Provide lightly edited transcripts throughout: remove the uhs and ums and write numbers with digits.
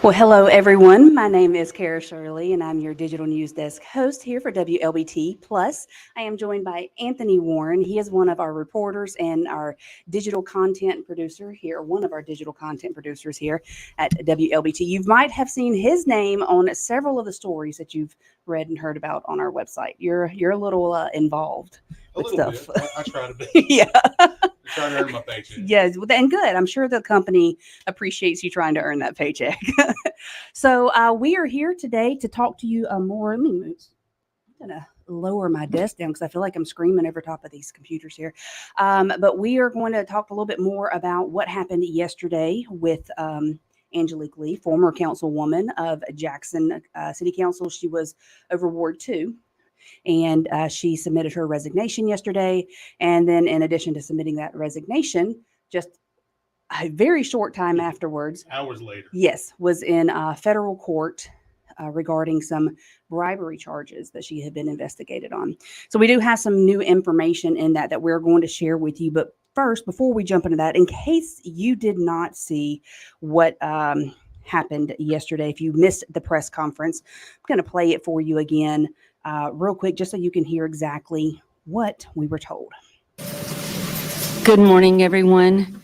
Well, hello, everyone. My name is Kara Shirley, and I'm your digital news desk host here for Wlbt. Plus, I am joined by Anthony Warren. He is one of our reporters and our digital content producer here, one of our digital content producers here at Wlbt. You might have seen his name on several of the stories that you've read and heard about on our website. You're a little involved with stuff. Bit. I try to be. Yeah. Trying to earn my paycheck. Yes, and good. I'm sure the company appreciates you trying to earn that paycheck. So we are here today to talk to you more. Let me move. I'm gonna lower my desk down because I feel like I'm screaming over top of these computers here. But we are going to talk a little bit more about what happened yesterday with Angelique Lee, former councilwoman of Jackson City Council. She was over Ward 2. And she submitted her resignation yesterday. And then in addition to submitting that resignation, just a very short time afterwards, hours later, yes, was in federal court regarding some bribery charges that she had been investigated on. So we do have some new information in that we're going to share with you. But first, before we jump into that, in case you did not see what happened yesterday, if you missed the press conference, I'm going to play it for you again real quick, just so you can hear exactly what we were told. Good morning, everyone.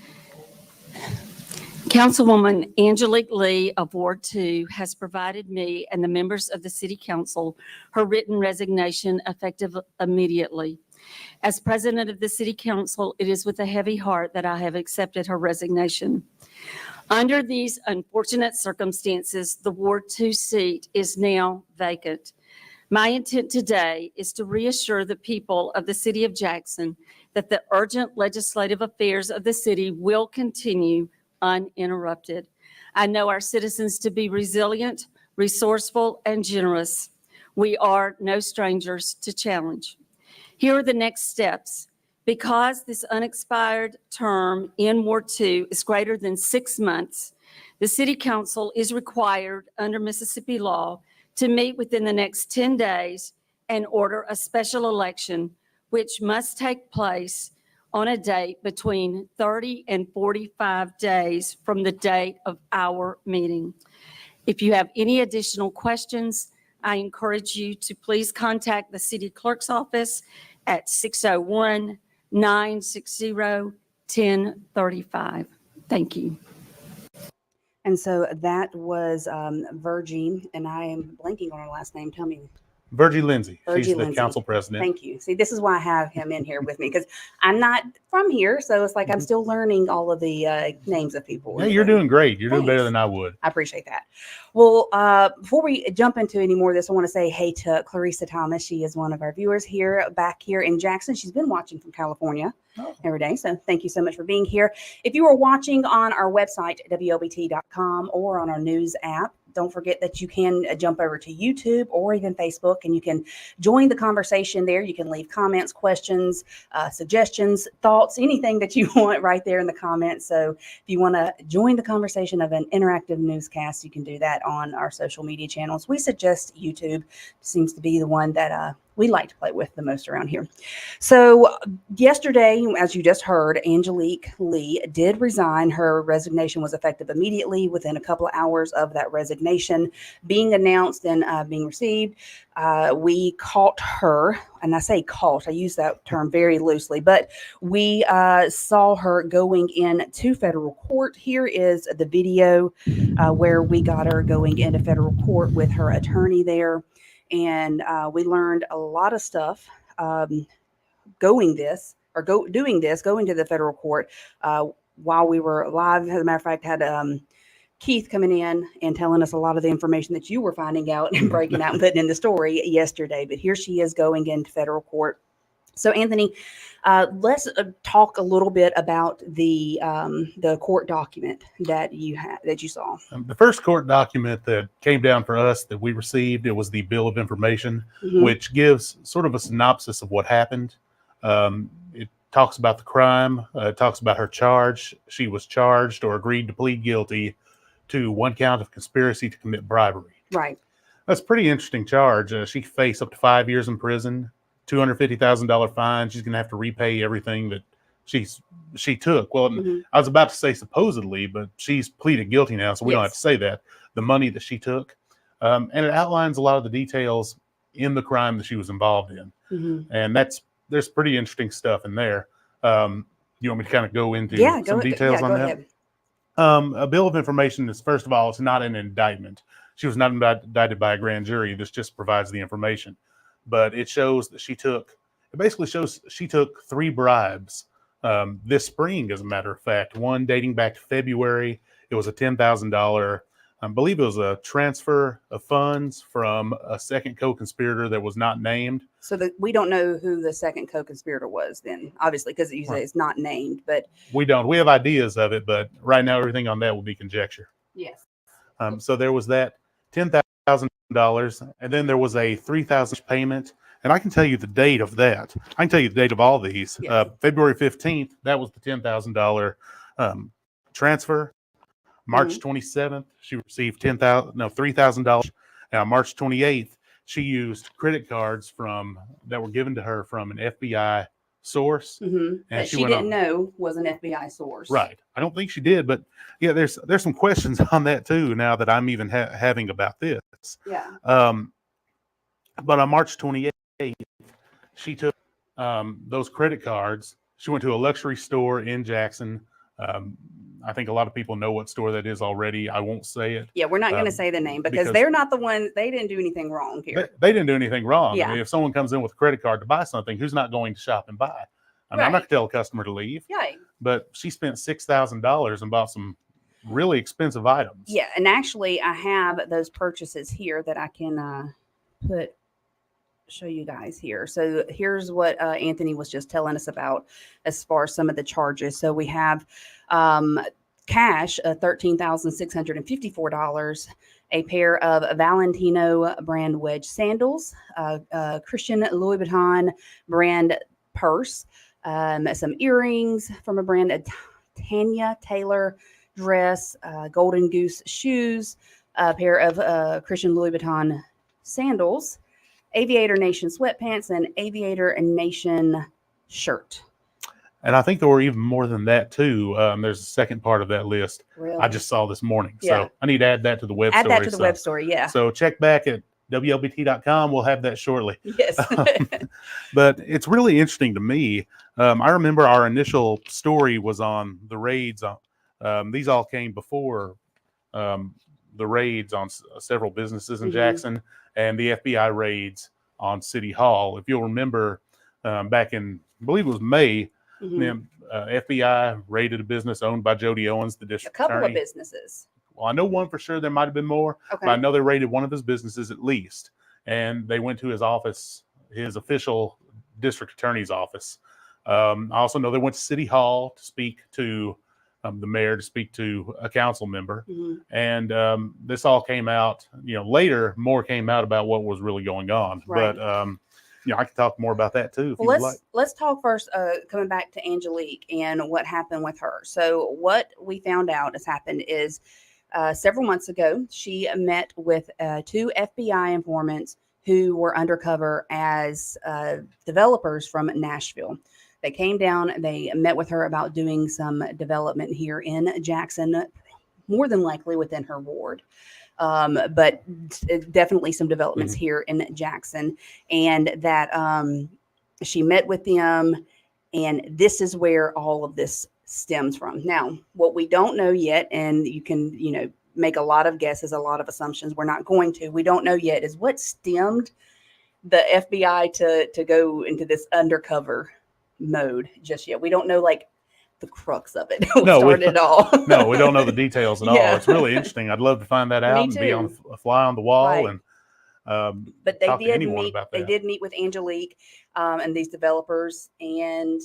Councilwoman Angelique Lee of Ward 2 has provided me and the members of the City Council her written resignation effective immediately. As President of the City Council, it is with a heavy heart that I have accepted her resignation. Under these unfortunate circumstances, the Ward 2 seat is now vacant. My intent today is to reassure the people of the City of Jackson that the urgent legislative affairs of the city will continue uninterrupted. I know our citizens to be resilient, resourceful, and generous. We are no strangers to challenge. Here are the next steps. Because this unexpired term in Ward 2 is greater than 6 months, the City Council is required under Mississippi law to meet within the next 10 days and order a special election, which must take place on a date between 30 and 45 days from the date of our meeting. If you have any additional questions, I encourage you to please contact the City Clerk's office at 601-960-1035. Thank you. And so that was Virgie, and I am blanking on her last name. Tell me. Virgie Lindsay. She's the Lindsay. council president. Thank you. See, this is why I have him in here with me, because I'm not from here, so it's like I'm still learning all of the names of people. Yeah, you're doing great. You're Thanks. doing better than I would. I appreciate that. Well, before we jump into any more of this, I want to say hey to Clarissa Thomas. She is one of our viewers back here in Jackson. She's been watching from California every day, so thank you so much for being here. If you are watching on our website, wlbt.com, or on our news app, don't forget that you can jump over to YouTube or even Facebook, and you can join the conversation there. You can leave comments, questions, suggestions, thoughts, anything that you want right there in the comments. So if you want to join the conversation of an interactive newscast, you can do that on our social media channels. We suggest YouTube. Seems to be the one that we like to play with the most around here. So yesterday, as you just heard, Angelique Lee did resign. Her resignation was effective immediately within a couple of hours of that resignation being announced and being received. We caught her, and I say caught, I use that term very loosely, but we saw her going into federal court. Here is the video where we got her going into federal court with her attorney there. And we learned a lot of stuff going to the federal court while we were live. As a matter of fact, had Keith coming in and telling us a lot of the information that you were finding out and breaking out and putting in the story yesterday. But here she is going into federal court. So, Anthony, let's talk a little bit about the court document that you saw. The first court document that came down for us that we received, it was the Bill of Information, which gives sort of a synopsis of what happened. It talks about the crime. It talks about her charge. She was charged or agreed to plead guilty to 1 count of conspiracy to commit bribery. Right. That's a pretty interesting charge. She faced up to 5 years in prison. $250,000 fine. She's going to have to repay everything that she took. Well, I was about to say supposedly, but she's pleaded guilty now, so we don't have to say that. the money that she took. And it outlines a lot of the details in the crime that she was involved in. And there's pretty interesting stuff in there. You want me to kind of go into some details on that? Ahead. A bill of information is, first of all, it's not an indictment. She was not indicted by a grand jury. This just provides the information. But it shows that it basically shows she took 3 bribes this spring, as a matter of fact. One dating back to February. It was a $10,000, I believe it was a transfer of funds from a second co-conspirator that was not named. So we don't know who the second co-conspirator was then, obviously, because you say it's not named, but. We don't. We have ideas of it, but right now everything on that will be conjecture. Yes. So there was that $10,000, and then there was a $3,000 payment. And I can tell you the date of that. I can tell you the date of all these. Yes. February 15th, that was the $10,000 transfer. March 27th, she received $3,000. And on March 28th, she used credit cards that were given to her from an FBI source. And that she didn't know was an FBI source. Right. I don't think she did, but yeah, there's some questions on that too now that I'm even having about this. Yeah. But on March 28th, she took those credit cards. She went to a luxury store in Jackson. I think a lot of people know what store that is already. I won't say it. Yeah, we're not going to say the name because they're not the ones. They didn't do anything wrong here. They didn't do anything wrong. Yeah. I mean, if someone comes in with a credit card to buy something, who's not going to shop and buy? I mean, I'm not going to tell a customer to leave. Yeah. But she spent $6,000 and bought some really expensive items. Yeah, and actually, I have those purchases here that I can show you guys here. So here's what Anthony was just telling us about as far as some of the charges. So we have cash, $13,654, a pair of Valentino brand wedge sandals, Christian Louis Vuitton brand purse, some earrings from a brand Tanya Taylor dress, Golden Goose shoes, a pair of Christian Louis Vuitton sandals, Aviator Nation sweatpants, and Aviator Nation shirt. And I think there were even more than that too. There's a second part of that list. Really? I just saw this morning. Yeah. So I need to add that to the web story. Add that to the web story, yeah. So check back at Wlbt.com. We'll have that shortly. Yes. But it's really interesting to me. I remember our initial story was on the raids. These all came before the raids on several businesses in Jackson and the FBI raids on City Hall. If you'll remember, back in, I believe it was May, the FBI raided a business owned by Jody Owens, the district attorney. A couple of businesses. Well, I know one for sure. There might have been more, but I know they raided one of his businesses at least. And they went to his office, his official district attorney's office. I also know they went to City Hall to speak to the mayor, to speak to a council member. And this all came out, later more came out about what was really going on. Right. But, I can talk more about that too. Let's talk first, coming back to Angelique and what happened with her. So what we found out has happened is several months ago, she met with 2 FBI informants who were undercover as developers from Nashville. They came down, they met with her about doing some development here in Jackson, more than likely within her ward. But definitely some developments here in Jackson, and that she met with them, and this is where all of this stems from. Now, what we don't know yet, and you can, make a lot of guesses, a lot of assumptions. We're not going to. We don't know yet is what stemmed the FBI to go into this undercover mode just yet. We don't know the crux of it. No, No, we don't know the details at all. It's really interesting. I'd love to find that out and be on a fly on the wall and but they talk to did anyone meet. about that. They did meet with Angelique and these developers, and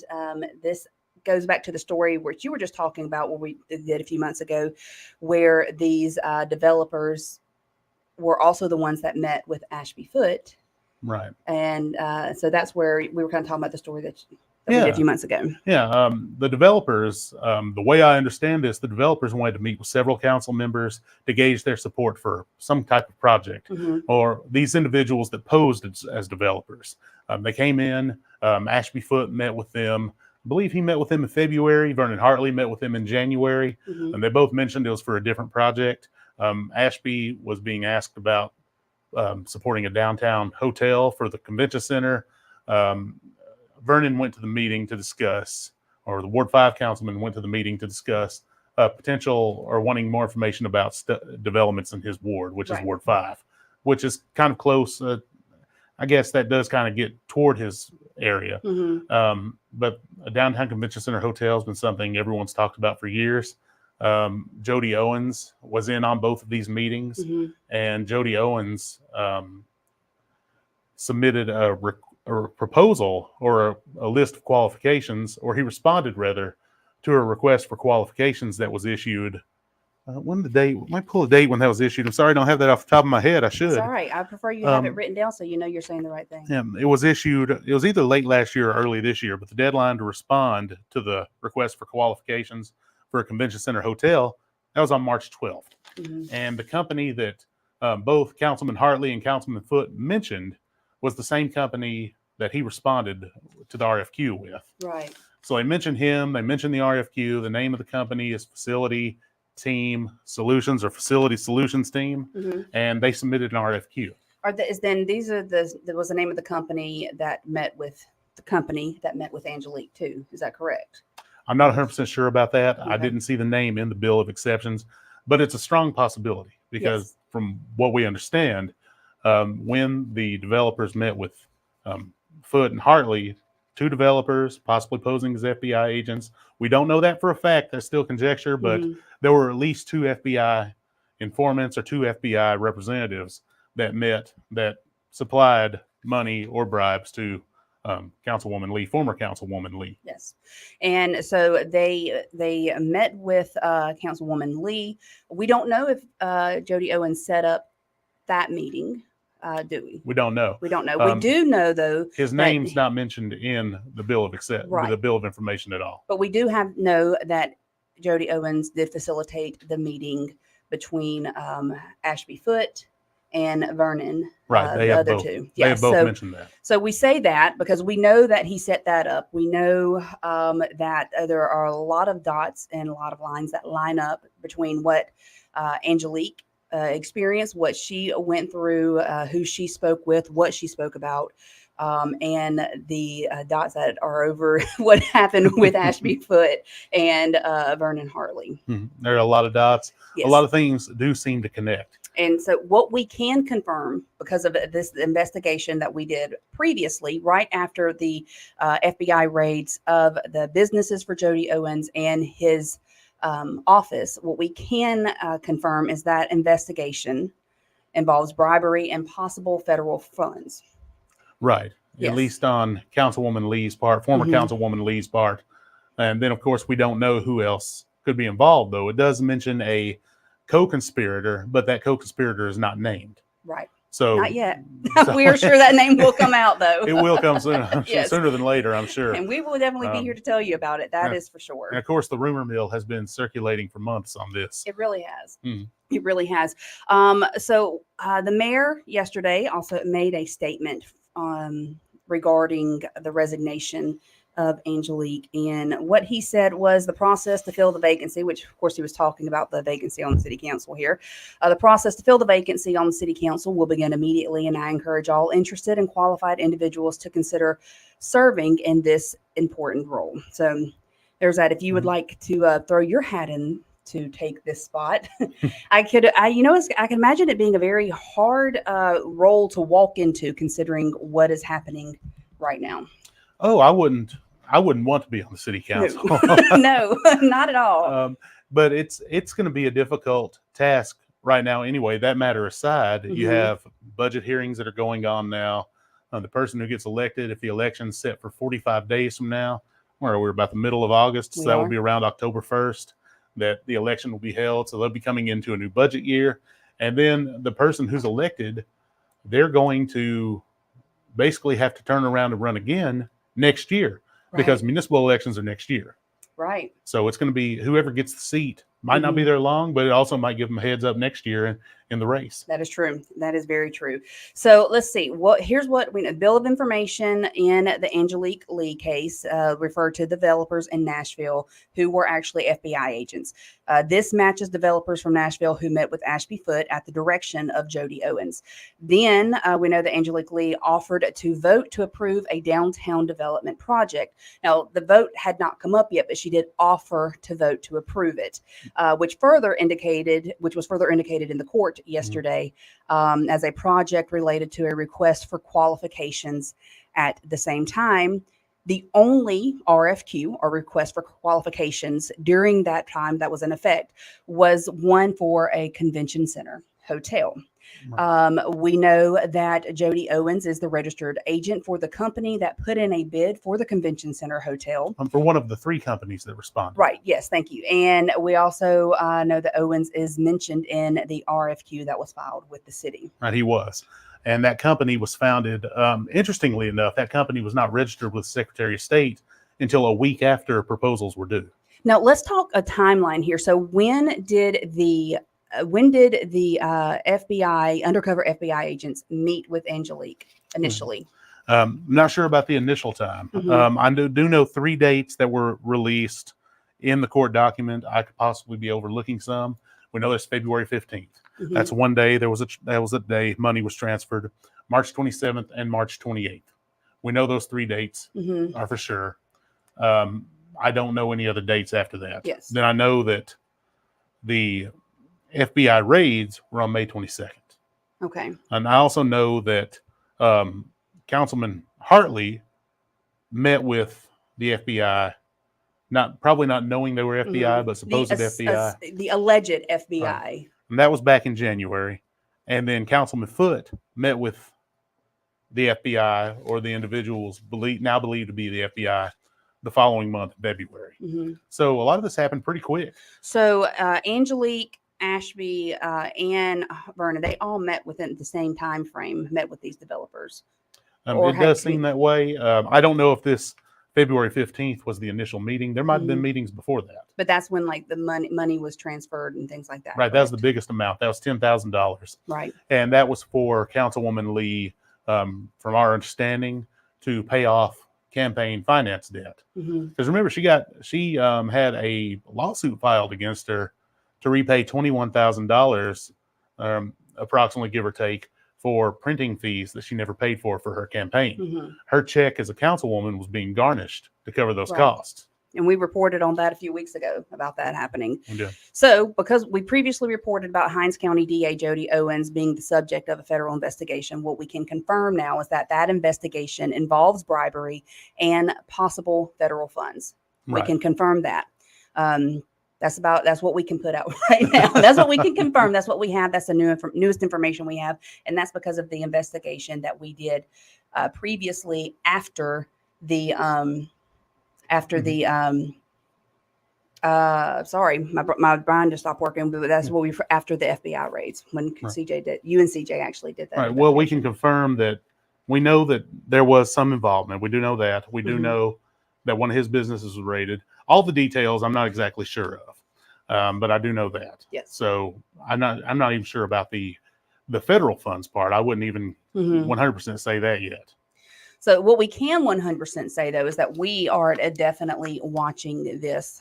this goes back to the story which you were just talking about, what we did a few months ago, where these developers were also the ones that met with Ashby Foote. Right. And so that's where we were kind of talking about the story that we did a few months ago. Yeah. The developers, the way I understand this, the developers wanted to meet with several council members to gauge their support for some type of project, or these individuals that posed as developers. They came in, Ashby Foote met with them. I believe he met with them in February. Vernon Hartley met with them in January. And they both mentioned it was for a different project. Ashby was being asked about supporting a downtown hotel for the convention center. Vernon went to the meeting to discuss, or the Ward 5 councilman went to the meeting to discuss potential or wanting more information about developments in his ward, which is Right. Ward 5, which is kind of close. I guess that does kind of get toward his area. But a downtown convention center hotel has been something everyone's talked about for years. Jody Owens was in on both of these meetings, and Jody Owens submitted a proposal or a list of qualifications, or he responded rather to a request for qualifications that was issued. When the date? Might pull a date when that was issued. I'm sorry, I don't have that off the top of my head. I should. It's all right. I prefer you have it written down so you know you're saying the right thing. Yeah, it was issued. It was either late last year or early this year, but the deadline to respond to the request for qualifications for a convention center hotel, that was on March 12th. And the company that both Councilman Hartley and Councilman Foote mentioned was the same company that he responded to the RFQ with. Right. So they mentioned him. They mentioned the RFQ. The name of the company is Facility Team Solutions, or Facility Solutions Team, and they submitted an RFQ. There was the name of the company that met with Angelique too. Is that correct? I'm not 100% sure about that. Okay. I didn't see the name in the bill of exceptions, but it's a strong possibility because from what we understand, when the developers met with Foote and Hartley, two developers possibly posing as FBI agents. We don't know that for a fact. That's still conjecture, but there were at least two FBI informants or two FBI representatives that met that supplied money or bribes to Councilwoman Lee, former Councilwoman Lee. Yes. And so they met with Councilwoman Lee. We don't know if Jody Owens set up that meeting, do we? We don't know. We don't know. We do know, though, his name's not mentioned in the bill of the bill of information at all. But we do know that Jody Owens did facilitate the meeting between Ashby Foote and Vernon. Right. They the have other both. two. They have both mentioned that. So we say that because we know that he set that up. We know that there are a lot of dots and a lot of lines that line up between what Angelique experienced, what she went through, who she spoke with, what she spoke about, and the dots that are over what happened with Ashby Foote and Vernon Hartley. There are a lot of dots. Yes. A lot of things do seem to connect. And so what we can confirm, because of this investigation that we did previously, right after the FBI raids of the businesses for Jody Owens and his office, what we can confirm is that investigation involves bribery and possible federal funds. Right. Yes. At least on Councilwoman Lee's part, former Councilwoman Lee's part. And then, of course, we don't know who else could be involved, though. It does mention a co-conspirator, but that co-conspirator is not named. Right. So not yet. We are sure that name will come out, though. It will come soon, Yes. Sooner than later, I'm sure. And we will definitely be here to tell you about it. That is for sure. And of course, the rumor mill has been circulating for months on this. It really has. It really has. So the mayor yesterday also made a statement regarding the resignation of Angelique, and what he said was the process to fill the vacancy, which of course he was talking about the vacancy on the city council here. The process to fill the vacancy on the city council will begin immediately, and I encourage all interested and qualified individuals to consider serving in this important role. So there's that. If you would like to throw your hat in to take this spot, I can imagine it being a very hard role to walk into, considering what is happening right now. Oh, I wouldn't want to be on the city council. No, not at all. But it's going to be a difficult task right now anyway. That matter aside, you have budget hearings that are going on now. The person who gets elected, if the election's set for 45 days from now, we're about the middle of August, so that will be around October 1st that the election will be held. So they'll be coming into a new budget year. And then the person who's elected, they're going to basically have to turn around and run again next year, because municipal elections are next year. Right. So it's going to be whoever gets the seat Might not be there long, but it also might give them a heads up next year in the race. That is true. That is very true. So let's see. Here's what we know. Bill of information in the Angelique Lee case referred to developers in Nashville who were actually FBI agents. This matches developers from Nashville who met with Ashby Foote at the direction of Jody Owens. Then we know that Angelique Lee offered to vote to approve a downtown development project. Now, the vote had not come up yet, but she did offer to vote to approve it, which was further indicated in the court yesterday as a project related to a request for qualifications. At the same time, the only RFQ, or request for qualifications, during that time that was in effect was one for a convention center hotel. We know that Jody Owens is the registered agent for the company that put in a bid for the convention center hotel. For one of the 3 companies that responded. Right. Yes. Thank you. And we also know that Owens is mentioned in the RFQ that was filed with the city. Right. He was. And that company was founded. Interestingly enough, that company was not registered with Secretary of State until a week after proposals were due. Now, let's talk a timeline here. So when did the FBI, undercover FBI agents meet with Angelique initially? I'm not sure about the initial time. I do know 3 dates that were released in the court document. I could possibly be overlooking some. We know there's February 15th. That's one day. That was a day money was transferred. March 27th and March 28th. We know those 3 dates are for sure. I don't know any other dates after that. Yes. Then I know that the FBI raids were on May 22nd. Okay. And I also know that Councilman Hartley met with the FBI, probably not knowing they were FBI, but supposed FBI. The alleged FBI. Right. And that was back in January. And then Councilman Foote met with the FBI, or the individuals now believed to be the FBI, the following month, February. So a lot of this happened pretty quick. So Angelique, Ashby, and Verna, they all met within the same time frame, met with these developers. It does seem that way. I don't know if this February 15th was the initial meeting. There might have been meetings before that. But that's when like the money was transferred and things like that. Right. That was the biggest amount. That was $10,000. Right. And that was for Councilwoman Lee, from our understanding, to pay off campaign finance debt. Because remember, she had a lawsuit filed against her to repay $21,000, approximately, give or take, for printing fees that she never paid for her campaign. Her check as a councilwoman was being garnished to cover those costs. And we reported on that a few weeks ago about that happening. Yeah. So because we previously reported about Hinds County DA Jody Owens being the subject of a federal investigation, what we can confirm now is that investigation involves bribery and possible federal funds. Right. We can confirm that. That's what we can put out right now. That's what we can confirm. That's what we have. That's the newest information we have. And that's because of the investigation that we did previously after the sorry, my brain just stopped working, but that's what after the FBI raids, when CJ did, you and CJ actually did that. Right. Well, we can confirm that we know that there was some involvement. We do know that. We do know that one of his businesses was raided. All the details I'm not exactly sure of, but I do know that. Yes. So I'm not even sure about the federal funds part. I wouldn't even 100% say that yet. So what we can 100% say, though, is that we are definitely watching this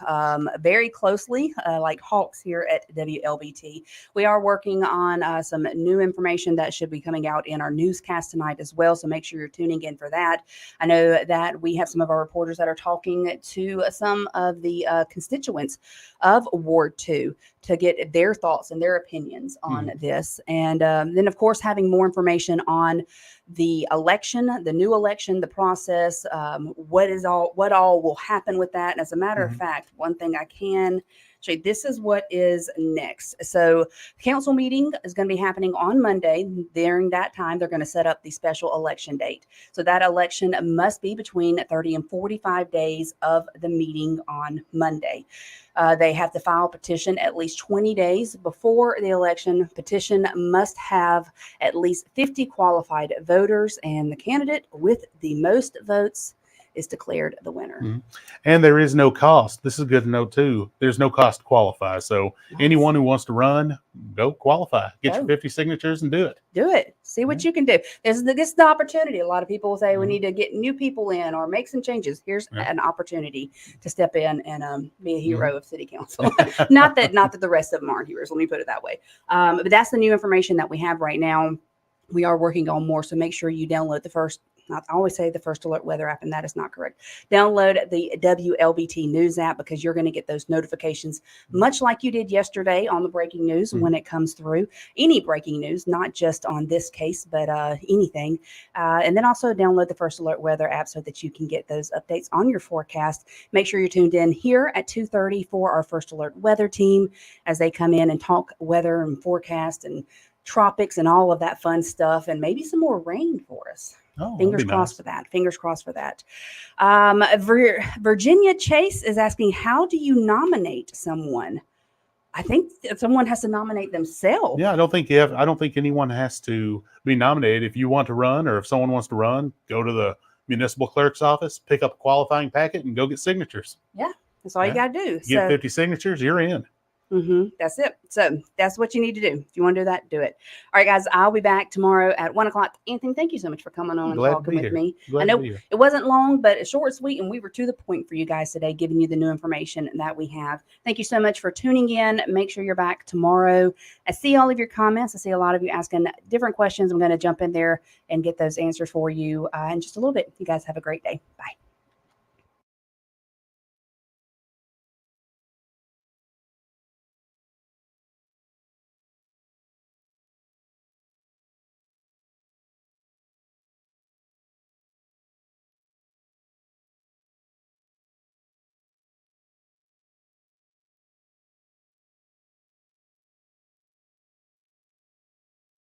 very closely, like hawks here at WLBT. We are working on some new information that should be coming out in our newscast tonight as well, so make sure you're tuning in for that. I know that we have some of our reporters that are talking to some of the constituents of Ward 2 to get their thoughts and their opinions on this. And then, of course, having more information on the election, the new election, the process, what all will happen with that. And as a matter of fact, one thing I can show you, this is what is next. So the council meeting is going to be happening on Monday. During that time, they're going to set up the special election date. So that election must be between 30 and 45 days of the meeting on Monday. They have to file a petition at least 20 days before the election. Petition must have at least 50 qualified voters, and the candidate with the most votes is declared the winner. Mhm. And there is no cost. This is good to know too. There's no cost to qualify. So Nice. anyone who wants to run, go qualify. Get Go. your 50 signatures and do it. Do it. See what you can do. This is the opportunity. A lot of people say we Mhm. need to get new people in or make some changes. Here's Yeah. an opportunity to step in and be a hero of city council. Mm-hmm. not that the rest of them aren't heroes. Let me put it that way. But that's the new information that we have right now. We are working on more, so make sure you download the first. I always say the First Alert Weather app, and that is not correct. Download the Wlbt News app because you're going to get those notifications, much like you did yesterday on the breaking news when it comes through. Any breaking news, not just on this case, but anything. And then also download the First Alert Weather app so that you can get those updates on your forecast. Make sure you're tuned in here at 2:30 for our First Alert Weather team as they come in and talk weather and forecast and tropics and all of that fun stuff, and maybe some more rain for us. Oh, Fingers that'd be crossed nice. for that. Fingers crossed for that. Virginia Chase is asking, how do you nominate someone? I think someone has to nominate themselves. Yeah, I don't think anyone has to be nominated. If you want to run, or if someone wants to run, go to the municipal clerk's office, pick up a qualifying packet, and go get signatures. That's all you got to do. Get 50 signatures, you're in. That's it. So that's what you need to do. If you want to do that, do it. All right, guys, I'll be back tomorrow at 1:00. Anthony, thank you so much for coming on and Glad to talking be with here. me. Glad I know to be here. it wasn't long, but it's short and sweet, and we were to the point for you guys today, giving you the new information that we have. Thank you so much for tuning in. Make sure you're back tomorrow. I see all of your comments. I see a lot of you asking different questions. I'm going to jump in there and get those answers for you in just a little bit. You guys have a great day. Bye.